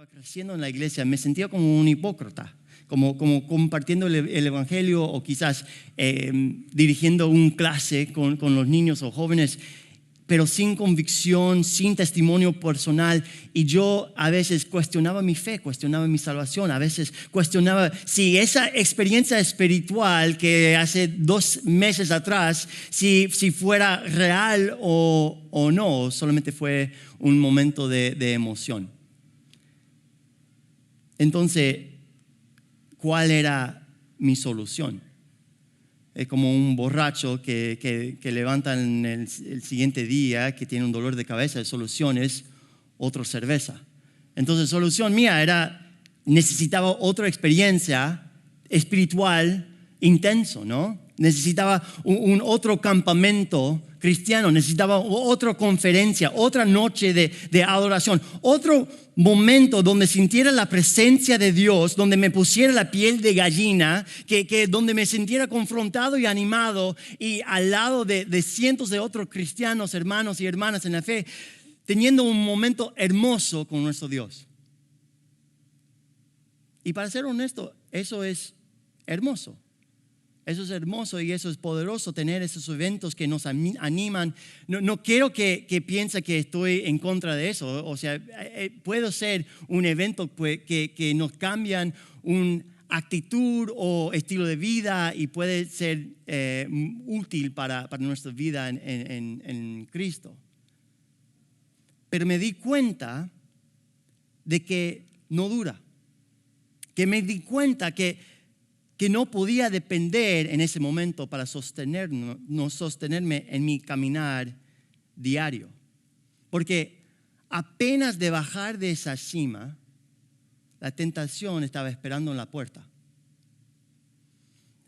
estaba creciendo en la iglesia, me sentía como un hipócrita, como compartiendo el evangelio o quizás dirigiendo una clase con los niños o jóvenes, pero sin convicción, sin testimonio personal. Y yo a veces cuestionaba mi fe, cuestionaba mi salvación, a veces cuestionaba si esa experiencia espiritual que hace 2 meses atrás, si fuera real o no, solamente fue un momento de emoción. Entonces, ¿cuál era mi solución? Es como un borracho que levanta en el siguiente día, que tiene un dolor de cabeza. La solución es otra cerveza. Entonces, la solución mía era, necesitaba otra experiencia espiritual intenso, ¿no? Necesitaba un otro campamento cristiano, necesitaba otra conferencia, otra noche de adoración, otro momento donde sintiera la presencia de Dios, donde me pusiera la piel de gallina, donde me sintiera confrontado y animado y al lado de cientos de otros cristianos, hermanos y hermanas en la fe, teniendo un momento hermoso con nuestro Dios. Y para ser honesto, eso es hermoso. Eso es hermoso y eso es poderoso, tener esos eventos que nos animan. No quiero que piense que estoy en contra de eso. O sea, puede ser un evento que nos cambian una actitud o estilo de vida y puede ser útil para nuestra vida en Cristo. Pero me di cuenta de que no dura. Que me di cuenta que no podía depender en ese momento para sostenerme en mi caminar diario. Porque apenas de bajar de esa cima, la tentación estaba esperando en la puerta.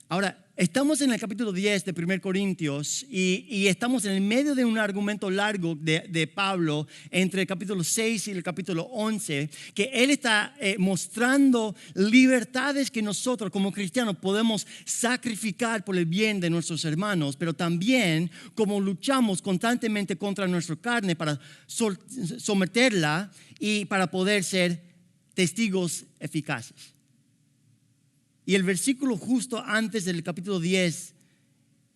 Ahora, estamos en el capítulo 10 de 1 Corintios y estamos en el medio de un argumento largo de Pablo entre el capítulo 6 y el capítulo 11, que él está mostrando libertades que nosotros como cristianos podemos sacrificar por el bien de nuestros hermanos, pero también como luchamos constantemente contra nuestra carne para someterla y para poder ser testigos eficaces. Y el versículo justo antes del capítulo 10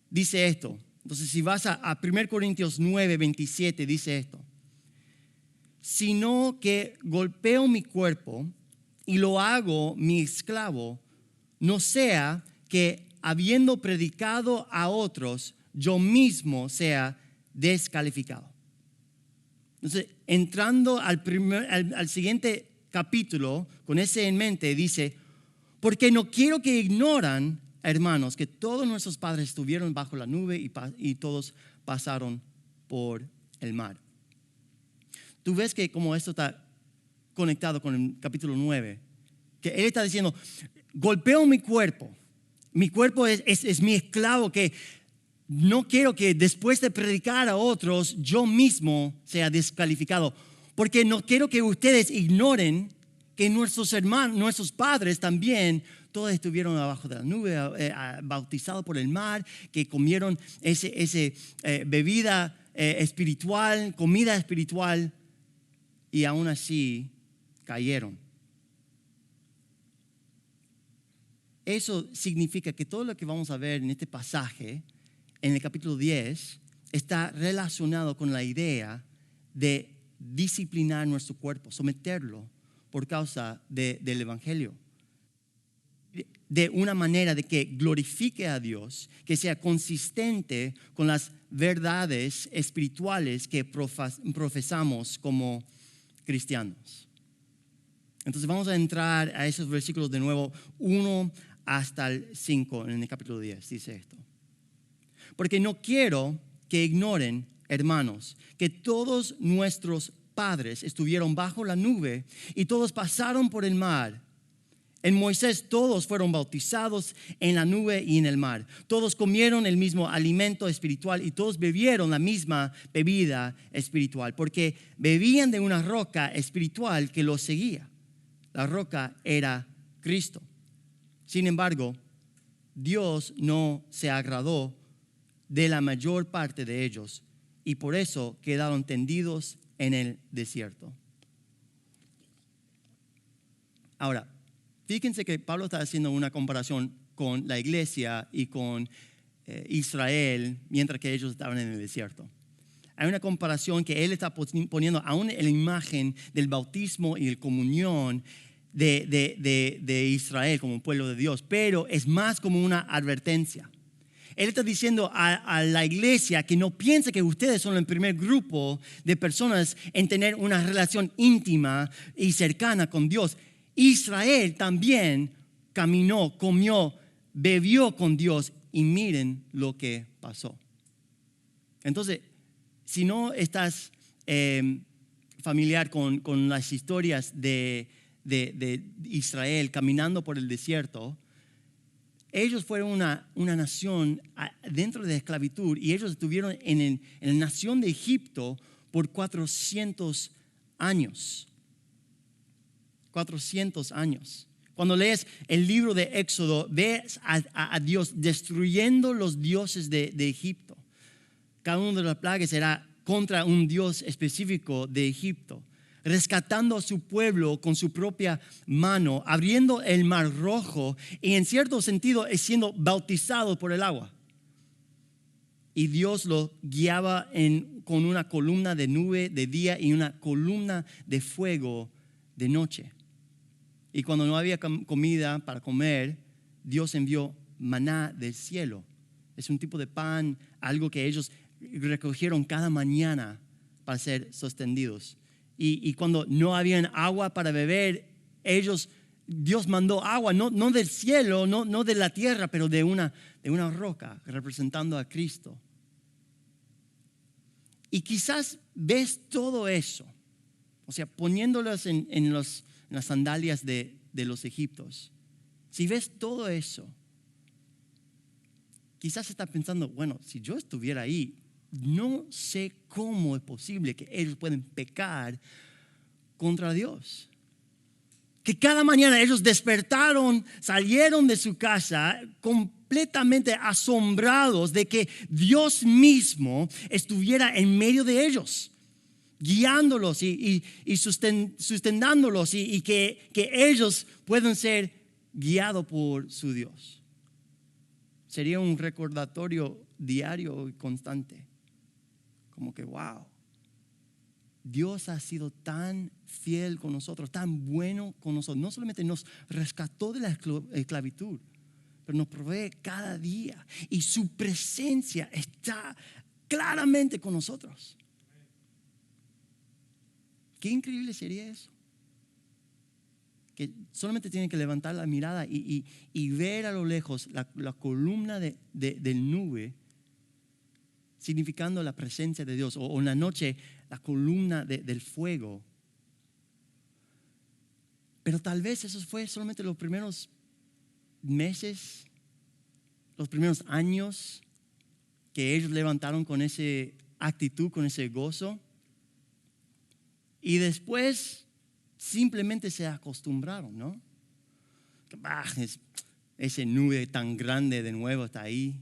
dice esto. Entonces, si vas a 1 Corintios 9, 27, dice esto. Sino que golpeo mi cuerpo y lo hago mi esclavo, no sea que habiendo predicado a otros, yo mismo sea descalificado. Entonces, entrando al siguiente capítulo, con ese en mente, dice: porque no quiero que ignoran, hermanos, que todos nuestros padres estuvieron bajo la nube y todos pasaron por el mar. Tú ves que como esto está conectado con el capítulo 9, que él está diciendo, golpeo mi cuerpo es mi esclavo, que no quiero que después de predicar a otros, yo mismo sea descalificado, porque no quiero que ustedes ignoren que nuestros hermanos, nuestros padres también, todos estuvieron abajo de la nube, bautizados por el mar, que comieron ese bebida espiritual, comida espiritual, y aún así cayeron. Eso significa que todo lo que vamos a ver en este pasaje, en el capítulo 10, está relacionado con la idea de disciplinar nuestro cuerpo, someterlo, por causa del evangelio, de una manera de que glorifique a Dios, que sea consistente con las verdades espirituales que profesamos como cristianos. Entonces vamos a entrar a esos versículos de nuevo, 1 hasta el 5 en el capítulo 10, dice esto. Porque no quiero que ignoren, hermanos, que todos nuestros padres estuvieron bajo la nube y todos pasaron por el mar. En Moisés todos fueron bautizados en la nube y en el mar. Todos comieron el mismo alimento espiritual y todos bebieron la misma bebida espiritual, porque bebían de una roca espiritual que los seguía. La roca era Cristo. Sin embargo, Dios no se agradó de la mayor parte de ellos y por eso quedaron tendidos en el desierto. Ahora, fíjense que Pablo está haciendo una comparación con la iglesia y con Israel mientras que ellos estaban en el desierto. Hay una comparación que él está poniendo aún en la imagen del bautismo y la comunión de Israel como un pueblo de Dios, pero es más como una advertencia. Él está diciendo a la iglesia que no piense que ustedes son el primer grupo de personas en tener una relación íntima y cercana con Dios. Israel también caminó, comió, bebió con Dios y miren lo que pasó. Entonces, si no estás familiar con las historias de Israel caminando por el desierto, ellos fueron una nación dentro de la esclavitud y ellos estuvieron en la nación de Egipto por 400 años. 400 años. Cuando lees el libro de Éxodo, ves a Dios destruyendo los dioses de Egipto. Cada una de las plagas era contra un dios específico de Egipto, rescatando a su pueblo con su propia mano, abriendo el mar rojo y en cierto sentido siendo bautizado por el agua. Y Dios lo guiaba con una columna de nube de día y una columna de fuego de noche. Y cuando no había comida para comer, Dios envió maná del cielo. Es un tipo de pan, algo que ellos recogieron cada mañana para ser sostenidos. Y cuando no había agua para beber, Dios mandó agua, no del cielo, no de la tierra, pero de una roca, representando a Cristo. Y quizás ves todo eso, o sea, poniéndolos en las sandalias de los egipcios. Si ves todo eso, quizás estás pensando, bueno, si yo estuviera ahí, no sé cómo es posible que ellos pueden pecar contra Dios. Que cada mañana ellos despertaron, salieron de su casa completamente asombrados de que Dios mismo estuviera en medio de ellos, guiándolos y sustentándolos y que ellos puedan ser guiados por su Dios. Sería un recordatorio diario y constante. Como que, wow, Dios ha sido tan fiel con nosotros, tan bueno con nosotros. No solamente nos rescató de la esclavitud, pero nos provee cada día. Y su presencia está claramente con nosotros. Qué increíble sería eso. Que solamente tienen que levantar la mirada y ver a lo lejos la columna de nube, significando la presencia de Dios, o en la noche la columna del fuego. Pero tal vez eso fue solamente los primeros meses, los primeros años que ellos levantaron con esa actitud, con ese gozo. Y después simplemente se acostumbraron, ¿no? Ese nube tan grande de nuevo está ahí.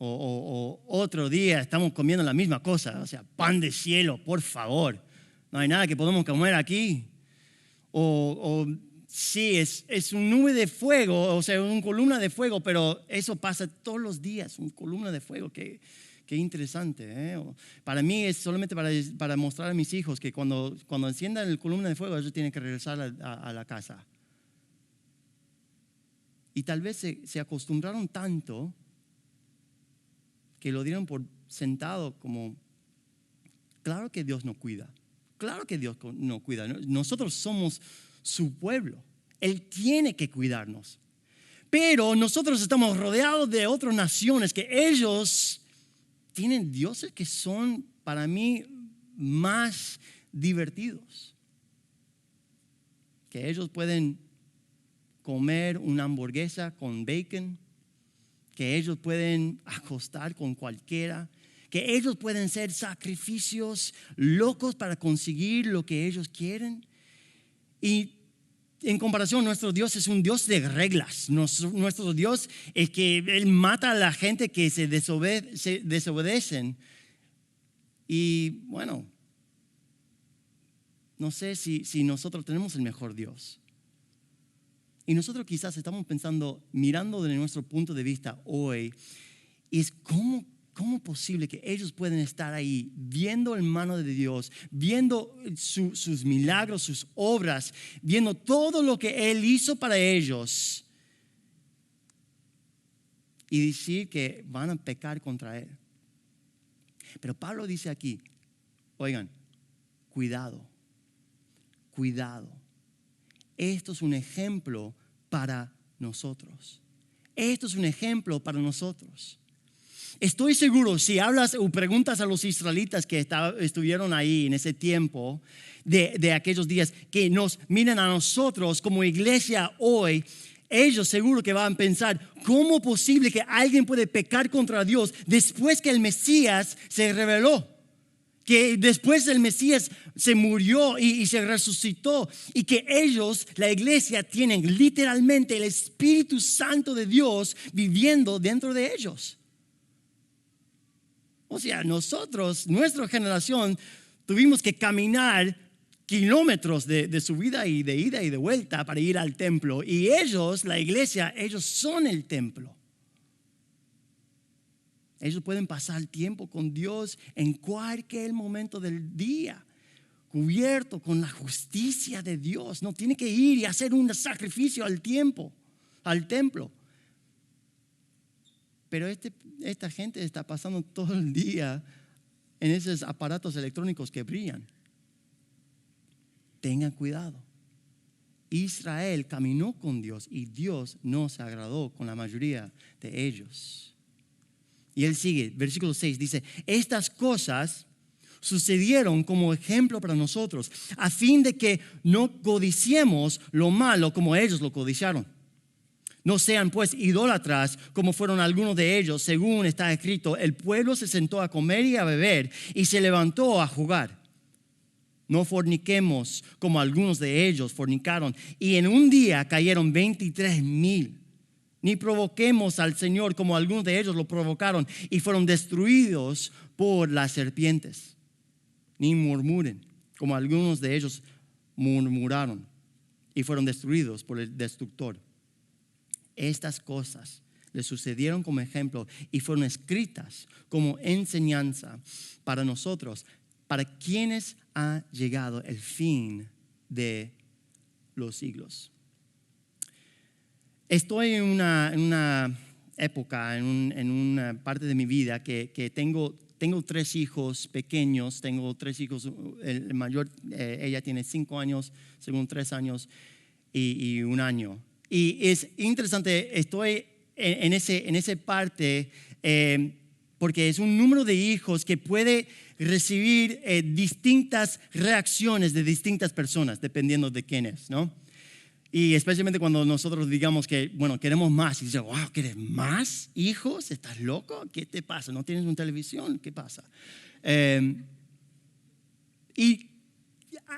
O otro día estamos comiendo la misma cosa, o sea, pan de cielo, por favor. No hay nada que podamos comer aquí. Sí, es un nube de fuego, o sea, una columna de fuego, pero eso pasa todos los días, una columna de fuego, qué interesante. Para mí es solamente para mostrar a mis hijos que cuando enciendan la columna de fuego, ellos tienen que regresar a la casa. Y tal vez se acostumbraron tanto que lo dieron por sentado como, claro que Dios nos cuida, claro que Dios nos cuida. Nosotros somos su pueblo, Él tiene que cuidarnos. Pero nosotros estamos rodeados de otras naciones que ellos tienen dioses que son para mí más divertidos. Que ellos pueden comer una hamburguesa con bacon, que ellos pueden acostar con cualquiera, que ellos pueden hacer sacrificios locos para conseguir lo que ellos quieren. Y en comparación, nuestro Dios es un Dios de reglas. Nuestro Dios es que Él mata a la gente que se desobedecen. Y bueno, no sé si nosotros tenemos el mejor Dios. Y nosotros quizás estamos pensando, mirando desde nuestro punto de vista hoy, y es cómo posible que ellos pueden estar ahí viendo el mano de Dios, viendo sus milagros, sus obras, viendo todo lo que Él hizo para ellos y decir que van a pecar contra Él. Pero Pablo dice aquí, oigan, cuidado. Esto es un ejemplo para nosotros. Estoy seguro, si hablas o preguntas a los israelitas que estuvieron ahí en ese tiempo de aquellos días, que nos miran a nosotros como iglesia hoy, ellos seguro que van a pensar, ¿cómo es posible que alguien puede pecar contra Dios después que el Mesías se reveló? Que después el Mesías se murió y se resucitó, y que ellos, la iglesia, tienen literalmente el Espíritu Santo de Dios viviendo dentro de ellos. O sea, nosotros, nuestra generación, tuvimos que caminar kilómetros de su vida y de ida y de vuelta para ir al templo, y ellos, la iglesia, ellos son el templo. Ellos pueden pasar tiempo con Dios en cualquier momento del día, cubierto con la justicia de Dios. No tiene que ir y hacer un sacrificio al templo. Pero esta gente está pasando todo el día en esos aparatos electrónicos que brillan. Tengan cuidado. Israel caminó con Dios y Dios no se agradó con la mayoría de ellos. Y él sigue, versículo 6, dice, estas cosas sucedieron como ejemplo para nosotros, a fin de que no codiciemos lo malo como ellos lo codiciaron. No sean pues idólatras como fueron algunos de ellos, según está escrito, el pueblo se sentó a comer y a beber y se levantó a jugar. No forniquemos como algunos de ellos fornicaron, y en un día cayeron 23,000. Ni provoquemos al Señor como algunos de ellos lo provocaron y fueron destruidos por las serpientes. Ni murmuren como algunos de ellos murmuraron y fueron destruidos por el destructor. Estas cosas le sucedieron como ejemplo y fueron escritas como enseñanza para nosotros, para quienes ha llegado el fin de los siglos. Estoy en una época, en una parte de mi vida que tengo 3 hijos pequeños. Tengo 3 hijos, el mayor, ella tiene 5 años, segundo 3 años y 1 año. Y es interesante, estoy en esa parte porque es un número de hijos que puede recibir distintas reacciones de distintas personas, dependiendo de quién es, ¿no? Y especialmente cuando nosotros digamos que, bueno, queremos más. Y dicen, wow, ¿quieres más hijos? ¿Estás loco? ¿Qué te pasa? ¿No tienes una televisión? ¿Qué pasa? Y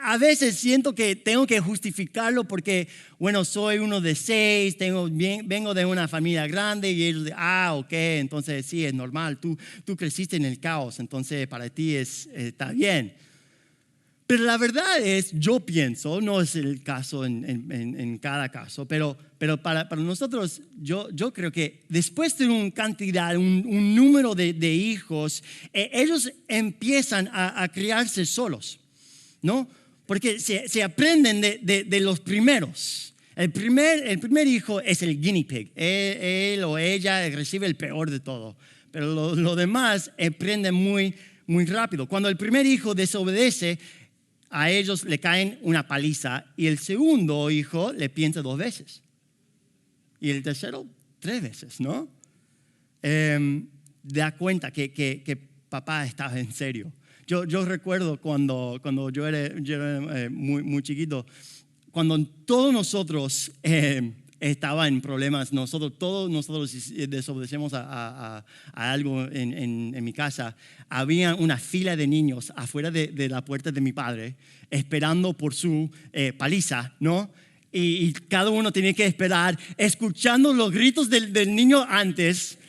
a veces siento que tengo que justificarlo porque, bueno, soy uno de 6, vengo de una familia grande y ellos dicen, ok, entonces sí, es normal. Tú creciste en el caos, entonces para ti está bien. Pero la verdad es, yo pienso, no es el caso en cada caso, pero para nosotros, yo creo que después de una cantidad, un número de hijos, ellos empiezan a criarse solos, ¿no? Porque se aprenden de los primeros. El primer hijo es el guinea pig. Él o ella recibe el peor de todo, pero lo demás aprenden muy rápido. Cuando el primer hijo desobedece, a ellos le caen una paliza, y el segundo hijo le piensa 2 veces y el tercero 3 veces, ¿no? Da cuenta que papá estaba en serio. Yo recuerdo cuando yo era muy chiquito, cuando todos nosotros estaba en problemas, todos nosotros desobedecemos a algo en mi casa. Había una fila de niños afuera de la puerta de mi padre esperando por su paliza, ¿no? Y cada uno tenía que esperar, escuchando los gritos del niño antes,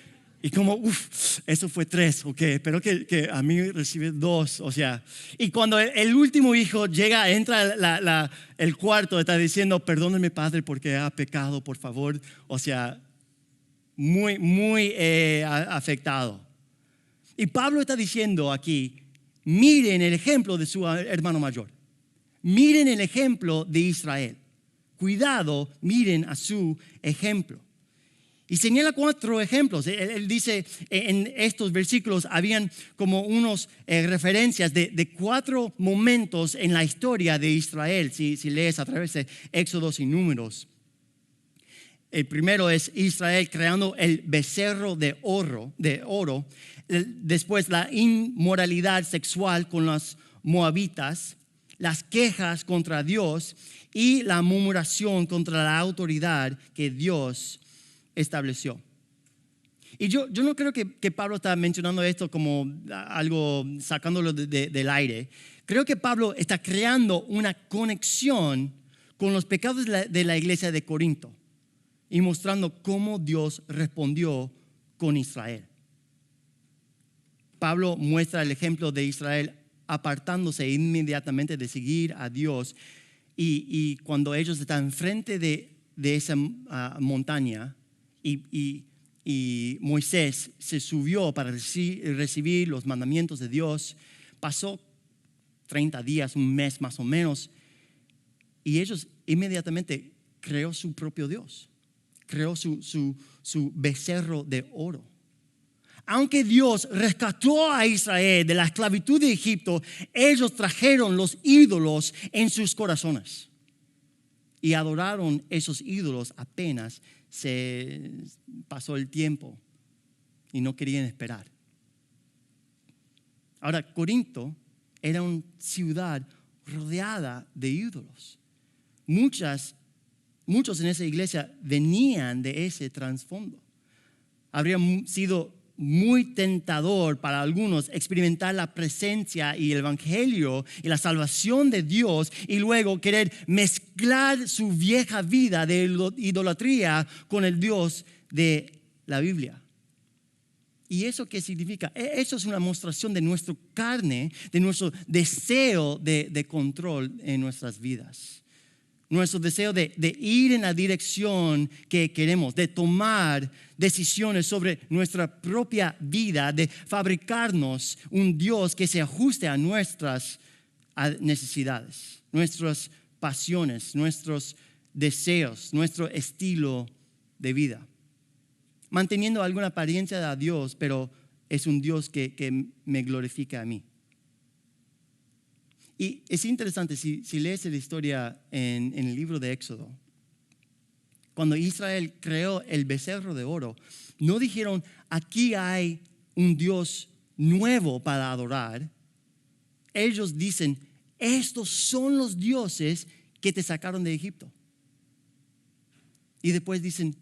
Y como, eso fue 3, ok, espero que a mí recibe 2, o sea. Y cuando el último hijo llega, entra el cuarto, está diciendo, perdóneme padre porque ha pecado, por favor. O sea, muy, muy afectado. Y Pablo está diciendo aquí, miren el ejemplo de su hermano mayor. Miren el ejemplo de Israel. Cuidado, miren a su ejemplo. Y señala 4 ejemplos. Él dice en estos versículos habían como unos referencias de 4 momentos en la historia de Israel. Si lees a través de Éxodos y Números. El primero es Israel creando el becerro de oro. Después la inmoralidad sexual con los moabitas. Las quejas contra Dios y la murmuración contra la autoridad que Dios estableció. Y yo no creo que Pablo está mencionando esto como algo sacándolo del aire. Creo que Pablo está creando una conexión con los pecados de la iglesia de Corinto y mostrando cómo Dios respondió con Israel. Pablo muestra el ejemplo de Israel apartándose inmediatamente de seguir a Dios y cuando ellos están frente de esa montaña y Moisés se subió para recibir los mandamientos de Dios, pasó 30 días, un mes más o menos, y ellos inmediatamente creó su propio Dios, creó su becerro de oro. Aunque Dios rescató a Israel de la esclavitud de Egipto, ellos trajeron los ídolos en sus corazones y adoraron esos ídolos apenas se pasó el tiempo y no querían esperar. Ahora, Corinto era una ciudad rodeada de ídolos. Muchos en esa iglesia venían de ese trasfondo. Habría sido muy tentador para algunos experimentar la presencia y el evangelio y la salvación de Dios y luego querer mezclar su vieja vida de idolatría con el Dios de la Biblia. ¿Y eso qué significa? Eso es una demostración de nuestra carne, de nuestro deseo de control en nuestras vidas. Nuestro deseo de ir en la dirección que queremos, de tomar decisiones sobre nuestra propia vida, de fabricarnos un Dios que se ajuste a nuestras necesidades, nuestras pasiones, nuestros deseos, nuestro estilo de vida. Manteniendo alguna apariencia de Dios, pero es un Dios que me glorifica a mí. Y es interesante, si lees la historia en el libro de Éxodo, cuando Israel creó el becerro de oro, no dijeron, aquí hay un Dios nuevo para adorar. Ellos dicen, estos son los dioses que te sacaron de Egipto. Y después dicen,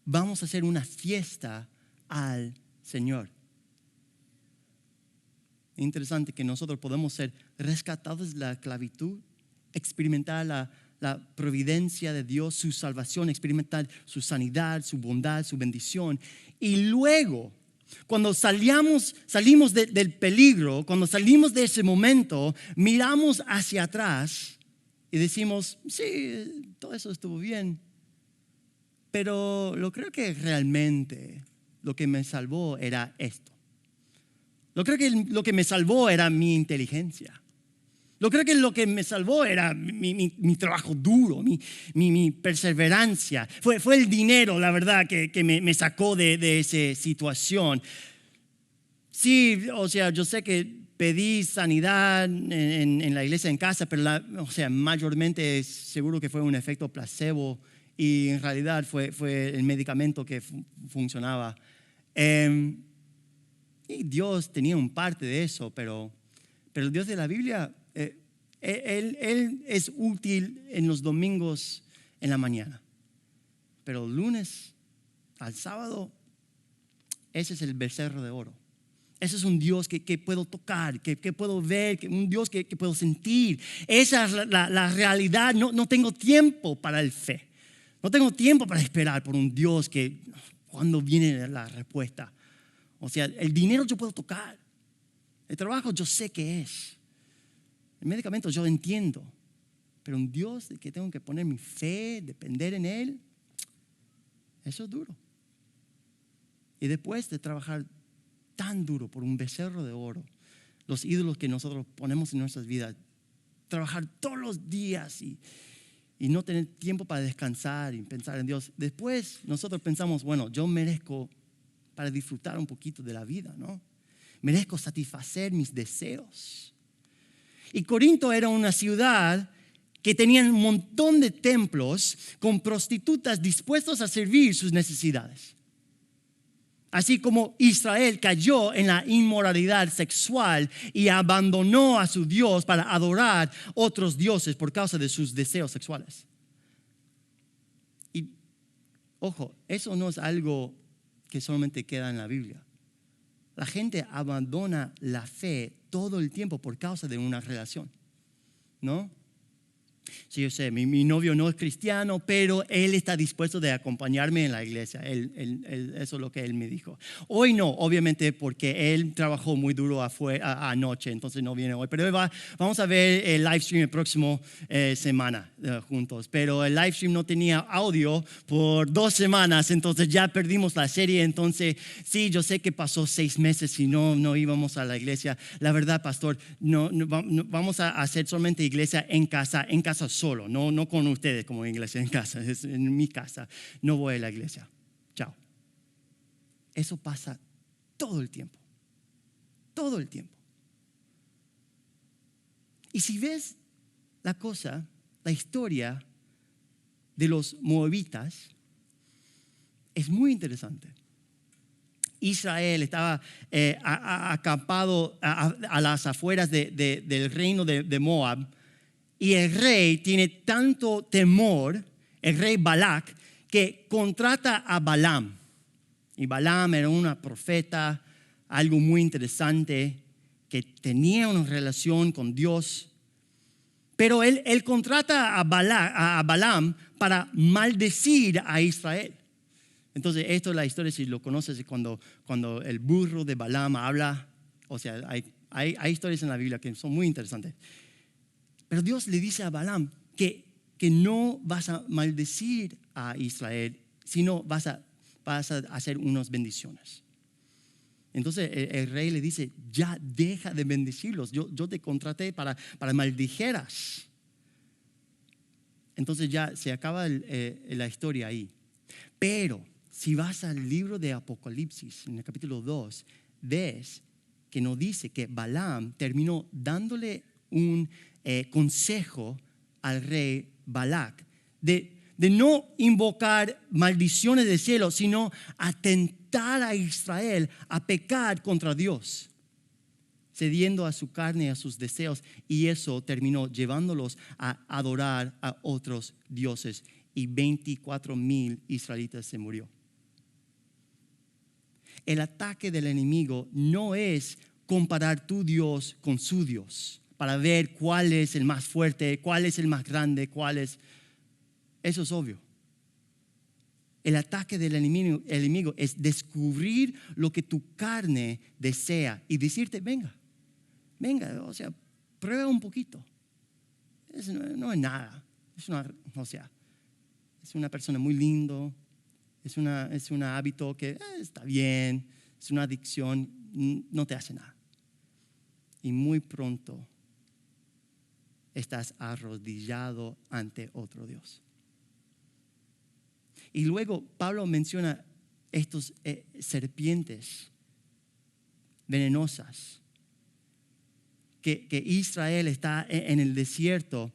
vamos a hacer una fiesta al Señor. Interesante que nosotros podemos ser rescatados de la esclavitud, experimentar la providencia de Dios, su salvación, experimentar su sanidad, su bondad, su bendición. Y luego, cuando salimos del peligro, cuando salimos de ese momento, miramos hacia atrás y decimos, sí, todo eso estuvo bien, pero yo creo que realmente lo que me salvó era esto. Yo creo que lo que me salvó era mi inteligencia. Yo creo que lo que me salvó era mi trabajo duro, mi perseverancia. Fue el dinero, la verdad, que me sacó de esa situación. Sí, o sea, yo sé que pedí sanidad en la iglesia en casa, pero mayormente seguro que fue un efecto placebo y en realidad fue el medicamento que funcionaba. Y Dios tenía un parte de eso, pero el Dios de la Biblia, él es útil en los domingos en la mañana. Pero lunes al sábado, ese es el becerro de oro. Ese es un Dios que puedo tocar, que puedo ver, un Dios que puedo sentir. Esa es la realidad. No tengo tiempo para el fe. No tengo tiempo para esperar por un Dios que, ¿cuándo viene la respuesta? O sea, el dinero yo puedo tocar. El trabajo yo sé qué es. El medicamento yo entiendo. Pero un Dios de que tengo que poner mi fe, depender en Él, eso es duro. Y después de trabajar tan duro por un becerro de oro, los ídolos que nosotros ponemos en nuestras vidas, trabajar todos los días y no tener tiempo para descansar y pensar en Dios. Después nosotros pensamos, bueno, yo merezco para disfrutar un poquito de la vida, ¿no? Merezco satisfacer mis deseos. Y Corinto era una ciudad que tenía un montón de templos con prostitutas dispuestos a servir sus necesidades. Así como Israel cayó en la inmoralidad sexual y abandonó a su Dios para adorar otros dioses por causa de sus deseos sexuales. Y ojo, eso no es algo que solamente queda en la Biblia. La gente abandona la fe todo el tiempo por causa de una relación, ¿no? Sí, yo sé, mi novio no es cristiano, pero él está dispuesto de acompañarme en la iglesia. Eso es lo que él me dijo. Hoy no, obviamente, porque él trabajó muy duro anoche, entonces no viene hoy. Pero vamos a ver el live stream el próximo semana juntos. Pero el live stream no tenía audio por 2 semanas, entonces ya perdimos la serie. Entonces, sí, yo sé que pasó 6 meses y no íbamos a la iglesia. La verdad, pastor, no vamos a hacer solamente iglesia en casa solo, no con ustedes como iglesia en casa, es en mi casa, no voy a la iglesia, chao. Eso pasa todo el tiempo, Y si ves la historia de los moabitas, es muy interesante. Israel estaba acampado a las afueras del reino de Moab. Y el rey tiene tanto temor, el rey Balac, que contrata a Balaam. Y Balaam era una profeta, algo muy interesante, que tenía una relación con Dios. Pero él contrata a Balaam para maldecir a Israel. Entonces, esto es la historia, si lo conoces, es cuando el burro de Balaam habla. O sea, hay historias en la Biblia que son muy interesantes. Pero Dios le dice a Balaam que no vas a maldecir a Israel, sino vas a hacer unas bendiciones. Entonces el rey le dice, ya deja de bendecirlos, yo te contraté para maldijeras. Entonces ya se acaba la historia ahí. Pero si vas al libro de Apocalipsis, en el capítulo 2, ves que nos dice que Balaam terminó dándole un consejo al rey Balac de no invocar maldiciones del cielo, sino atentar a Israel a pecar contra Dios, cediendo a su carne y a sus deseos, y eso terminó llevándolos a adorar a otros dioses, y 24,000 israelitas se murió. El ataque del enemigo no es comparar tu Dios con su Dios para ver cuál es el más fuerte, cuál es el más grande, eso es obvio. El ataque del enemigo es descubrir lo que tu carne desea y decirte, venga, o sea, prueba un poquito. No es nada. Es una persona muy lindo, es un hábito que está bien, es una adicción, no te hace nada. Y muy pronto estás arrodillado ante otro Dios. Y luego Pablo menciona estos serpientes venenosas, que Israel está en el desierto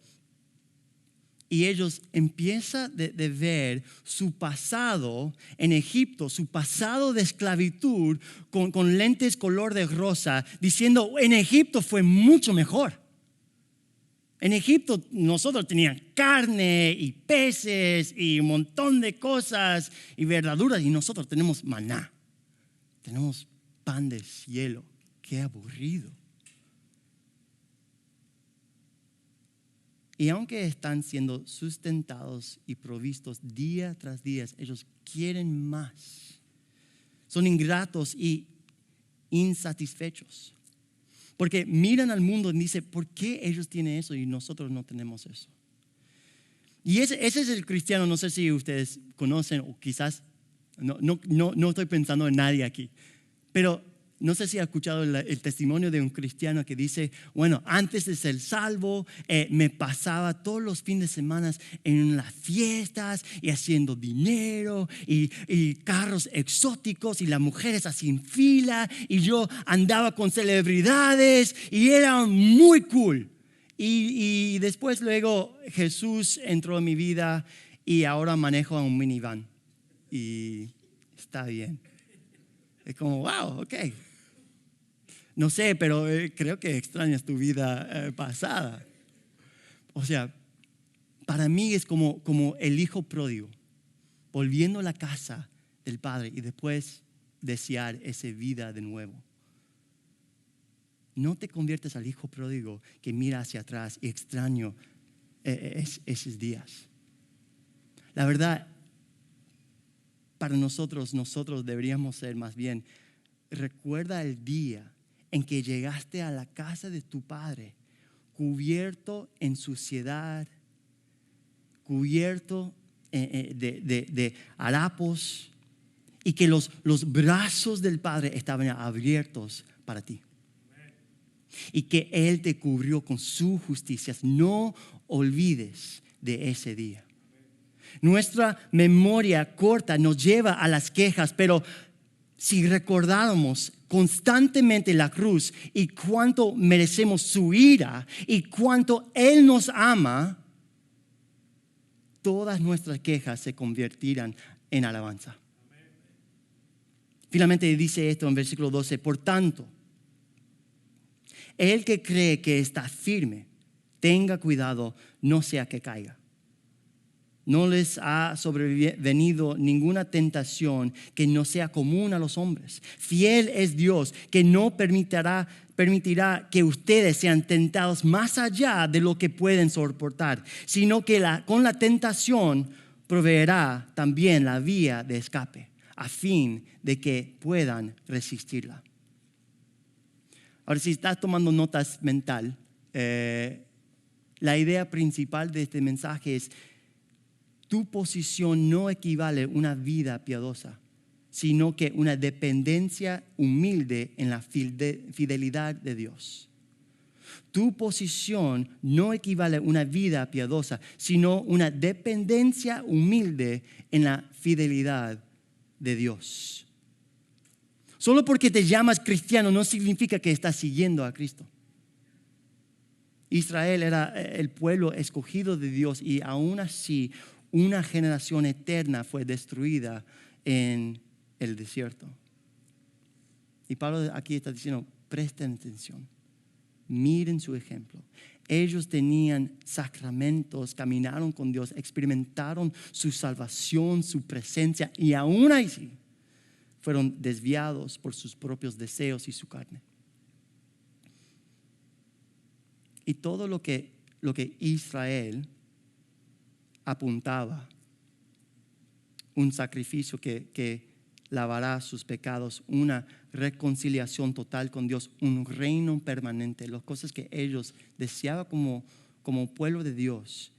y ellos empiezan de ver su pasado en Egipto, su pasado de esclavitud con lentes color de rosa, diciendo en Egipto fue mucho mejor. En Egipto nosotros teníamos carne y peces y un montón de cosas y verduras, y nosotros tenemos maná, tenemos pan del cielo. Qué aburrido. Y aunque están siendo sustentados y provistos día tras día, ellos quieren más. Son ingratos y insatisfechos. Porque miran al mundo y dicen, ¿por qué ellos tienen eso y nosotros no tenemos eso? Y ese es el cristiano, no sé si ustedes conocen o quizás, no estoy pensando en nadie aquí, pero no sé si ha escuchado el testimonio de un cristiano que dice, bueno, antes de ser salvo, me pasaba todos los fines de semana en las fiestas y haciendo dinero y carros exóticos y las mujeres así en fila y yo andaba con celebridades y era muy cool. Y después luego Jesús entró en mi vida y ahora manejo un minivan y está bien. Es como, wow, ok. No sé, pero creo que extrañas tu vida pasada. O sea, para mí es como el hijo pródigo, volviendo a la casa del padre y después desear esa vida de nuevo. No te conviertes al hijo pródigo que mira hacia atrás y extraño esos días. La verdad, para nosotros deberíamos ser más bien, recuerda el día en que llegaste a la casa de tu padre, cubierto en suciedad, cubierto de harapos, y que los brazos del Padre estaban abiertos para ti. Y que Él te cubrió con su justicia. No olvides de ese día. Nuestra memoria corta nos lleva a las quejas, pero si recordáramos constantemente la cruz y cuánto merecemos su ira y cuánto Él nos ama, todas nuestras quejas se convertirán en alabanza. Finalmente dice esto en versículo 12, por tanto, el que cree que está firme, tenga cuidado, no sea que caiga. No les ha sobrevenido ninguna tentación que no sea común a los hombres. Fiel es Dios, que no permitirá que ustedes sean tentados más allá de lo que pueden soportar, sino que con la tentación proveerá también la vía de escape, a fin de que puedan resistirla. Ahora, si estás tomando notas mental, la idea principal de este mensaje es: tu posición no equivale a una vida piadosa, sino que una dependencia humilde en la fidelidad de Dios. Tu posición no equivale a una vida piadosa, sino una dependencia humilde en la fidelidad de Dios. Solo porque te llamas cristiano no significa que estás siguiendo a Cristo. Israel era el pueblo escogido de Dios y aún así una generación eterna fue destruida en el desierto. Y Pablo aquí está diciendo, presten atención, miren su ejemplo. Ellos tenían sacramentos, caminaron con Dios, experimentaron su salvación, su presencia, y aún así fueron desviados por sus propios deseos y su carne. Y todo lo que Israel apuntaba, un sacrificio que lavará sus pecados, una reconciliación total con Dios, un reino permanente, las cosas que ellos deseaban como pueblo de Dios.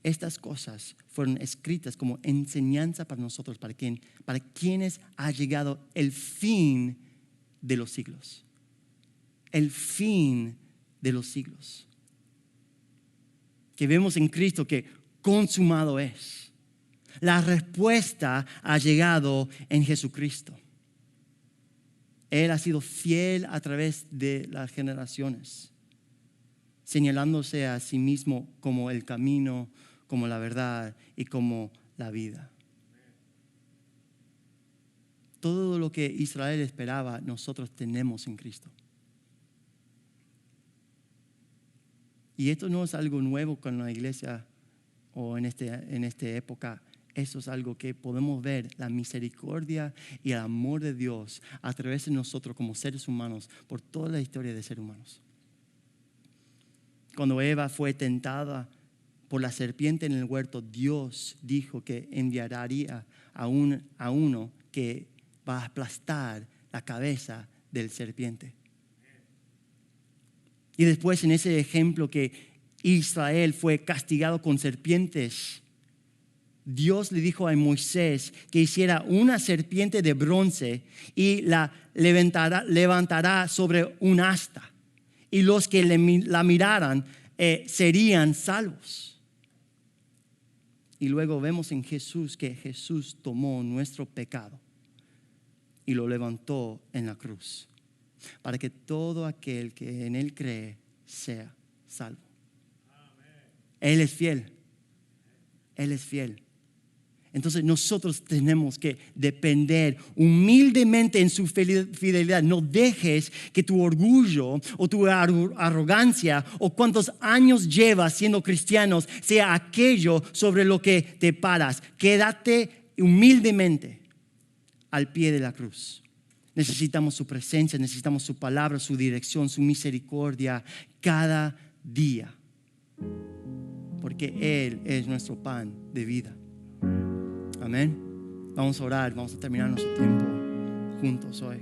Estas cosas fueron escritas como enseñanza para nosotros, para quienes ha llegado el fin de los siglos. El fin de los siglos. Que vemos en Cristo que consumado es. La respuesta ha llegado en Jesucristo. Él ha sido fiel a través de las generaciones, señalándose a sí mismo como el camino, como la verdad y como la vida. Todo lo que Israel esperaba, nosotros tenemos en Cristo. Y esto no es algo nuevo con la iglesia o en esta época. Eso es algo que podemos ver, la misericordia y el amor de Dios a través de nosotros como seres humanos por toda la historia de seres humanos. Cuando Eva fue tentada por la serpiente en el huerto, Dios dijo que enviaría a uno que va a aplastar la cabeza del serpiente. Y después en ese ejemplo que Israel fue castigado con serpientes, Dios le dijo a Moisés que hiciera una serpiente de bronce y la levantará sobre un asta. Y los que la miraran serían salvos. Y luego vemos en Jesús que Jesús tomó nuestro pecado y lo levantó en la cruz, para que todo aquel que en Él cree sea salvo. Él es fiel. Él es fiel. Entonces nosotros tenemos que depender humildemente en su fidelidad. No dejes que tu orgullo o tu arrogancia o cuántos años llevas siendo cristianos sea aquello sobre lo que te paras. Quédate humildemente al pie de la cruz. Necesitamos su presencia, necesitamos su palabra, su dirección, su misericordia cada día. Porque Él es nuestro pan de vida. Amén. Vamos a orar, vamos a terminar nuestro tiempo juntos hoy.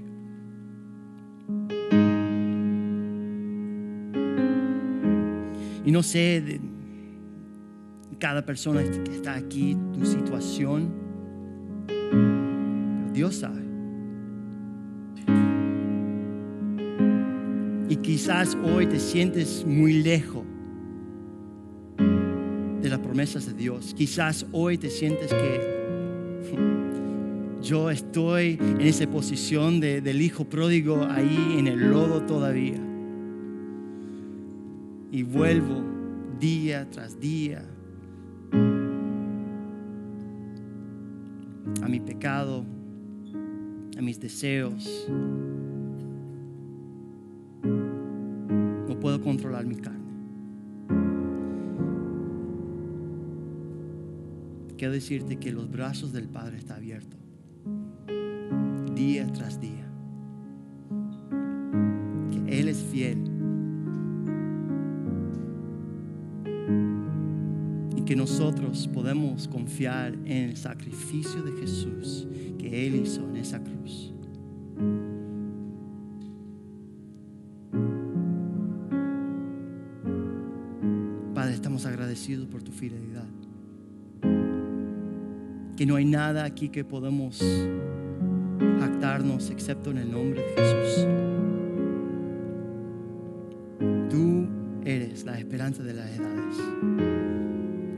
Y no sé de cada persona que está aquí, tu situación, pero Dios sabe. Y quizás hoy te sientes muy lejos de las promesas de Dios. Quizás hoy te sientes que yo estoy en esa posición del hijo pródigo ahí en el lodo todavía. Y vuelvo día tras día a mi pecado, a mis deseos. No puedo controlar mi carne. Quiero decirte que los brazos del Padre están abiertos día tras día, que Él es fiel y que nosotros podemos confiar en el sacrificio de Jesús que Él hizo en esa cruz. Padre, estamos agradecidos por tu fidelidad. Que no hay nada aquí que podemos jactarnos excepto en el nombre de Jesús. Tú eres la esperanza de las edades.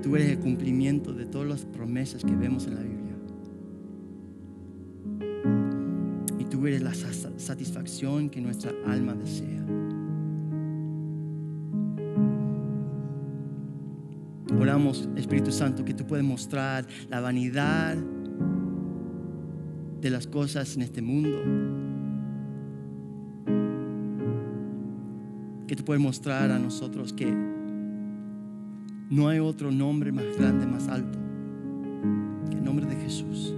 Tú eres el cumplimiento de todas las promesas que vemos en la Biblia. Y tú eres la satisfacción que nuestra alma desea. Oramos, Espíritu Santo, que tú puedes mostrar la vanidad de las cosas en este mundo. Que tú puedes mostrar a nosotros que no hay otro nombre más grande, más alto que el nombre de Jesús.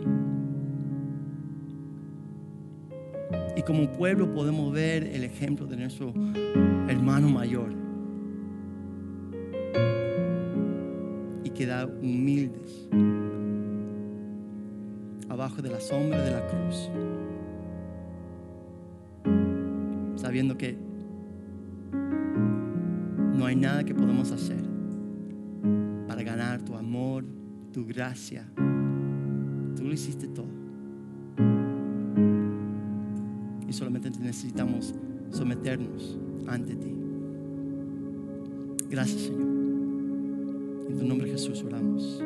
Y como pueblo podemos ver el ejemplo de nuestro hermano mayor. Quedar humildes abajo de la sombra de la cruz, sabiendo que no hay nada que podemos hacer para ganar tu amor, tu gracia. Tú lo hiciste todo y solamente necesitamos someternos ante ti. Gracias, Señor. En tu nombre, Jesús, oramos.